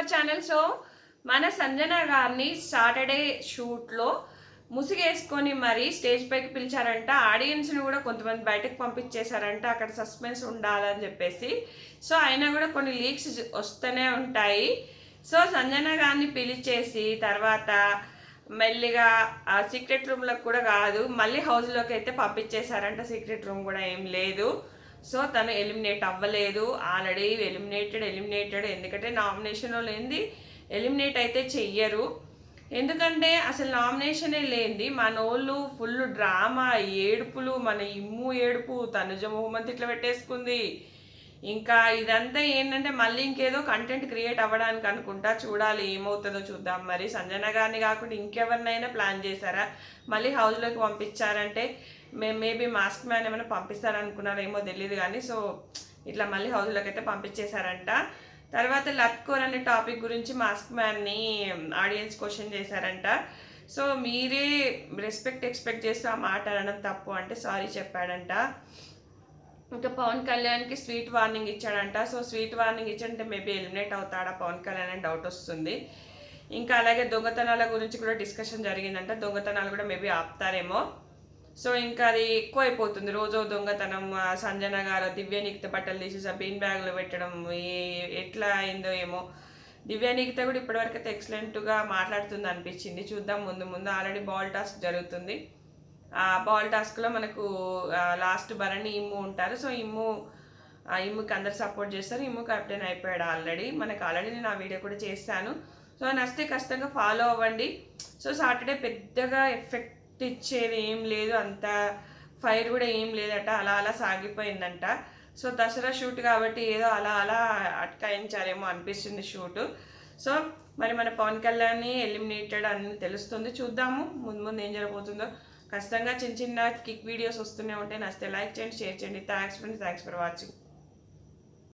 Our channel. So మన సంజన గారిని Saturday షూట్లో ముసుగేసుకొని మరి స్టేజ్ పైకి పిలిచారంట. ఆడియన్స్ని కూడా కొంతమంది బయటకు పంపించేశారంట, అక్కడ సస్పెన్స్ ఉండాలని చెప్పేసి. సో అయినా కూడా కొన్ని లీక్స్ వస్తూనే ఉంటాయి. సో సంజన గారిని పిలిచేసి తర్వాత మెల్లిగా ఆ సీక్రెట్ రూమ్లోకి కూడా కాదు, మళ్ళీ హౌస్లోకి అయితే పంపించేశారంట. సీక్రెట్ రూమ్ కూడా ఏం లేదు. సో తను ఎలిమినేట్ అవ్వలేదు. ఆల్రెడీ ఎలిమినేటెడ్ ఎందుకంటే నామినేషన్లో లేనిది ఎలిమినేట్ అయితే చెయ్యరు. ఎందుకంటే అసలు నామినేషనే లేనిది మనోళ్ళు ఫుల్ డ్రామా ఏడుపులు, మన ఇమ్ము ఏడుపు, తనుజ మొహమ్మద్ ఇట్లా పెట్టేసుకుంది. ఇంకా ఇదంతా ఏంటంటే మళ్ళీ ఇంకేదో కంటెంట్ క్రియేట్ అవ్వడానికి అనుకుంటా. చూడాలి ఏమవుతుందో చూద్దాం. మరి సంజన గారిని కాకుండా ఇంకెవరినైనా ప్లాన్ చేశారా? మళ్ళీ హౌస్లోకి పంపించారంటే మేబీ మాస్క్ మ్యాన్ ఏమైనా పంపిస్తారనుకున్నారేమో తెలియదు కానీ, సో ఇట్లా మళ్ళీ హౌస్లోకి అయితే పంపించేశారంట. తర్వాత లత్కోర్ అనే టాపిక్ గురించి మాస్క్ మ్యాన్ని ఆడియన్స్ క్వశ్చన్ చేశారంట. సో మీరే రెస్పెక్ట్ ఎక్స్పెక్ట్ చేస్తూ ఆ మాట అనడం తప్పు అంటే సారీ చెప్పాడంట. ఇంకా పవన్ కళ్యాణ్కి స్వీట్ వార్నింగ్ ఇచ్చాడంట. సో స్వీట్ వార్నింగ్ ఇచ్చాడంటే మేబీ ఎలిమినేట్ అవుతాడా పవన్ కళ్యాణ్ అని డౌట్ వస్తుంది. ఇంకా అలాగే దొంగతనాల గురించి కూడా డిస్కషన్ జరిగిందంట. దొంగతనాలు కూడా మేబీ ఆపుతారేమో. సో ఇంకా అది ఎక్కువ అయిపోతుంది. రోజు దొంగతనం, సంజన గారు దివ్యనికిత బట్టలు తీసి బీన్ బ్యాగ్లో పెట్టడం ఎట్లా అయిందో ఏమో. దివ్యనికిత కూడా ఇప్పటివరకు అయితే ఎక్సలెంట్గా మాట్లాడుతుంది అనిపించింది. చూద్దాం ముందు ముందు. ఆల్రెడీ బాల్ టాస్క్ జరుగుతుంది. ఆ బాల్ టాస్క్లో మనకు లాస్ట్ భరణి ఇమ్ము ఉంటారు. సో ఇమ్ముకి అందరు సపోర్ట్ చేస్తారు. ఇమ్ము కెప్టెన్ అయిపోయాడు ఆల్రెడీ. మనకు ఆల్రెడీ నేను ఆ వీడియో కూడా చేశాను. సో నచ్చితే ఖచ్చితంగా ఫాలో అవ్వండి. సో సాటర్డే పెద్దగా ఎఫెక్ట్ ఇచ్చేది ఏం లేదు, అంత ఫైర్ కూడా ఏం లేదట, అలా అలా సాగిపోయిందంట. సో దసరా షూట్ కాబట్టి ఏదో అలా అలా అటకాయించారేమో అనిపిస్తుంది షూటు. సో మరి మన పవన్ కళ్యాణ్ ఎలిమినేటెడ్ అని తెలుస్తుంది. చూద్దాము ముందు ముందు ఏం జరగబోతుందో. ఖచ్చితంగా చిన్న చిన్న కిక్ వీడియోస్ వస్తూనే ఉంటాయి. నచ్చితే లైక్ చేయండి, షేర్ చేయండి. Thanks friends, thanks for watching.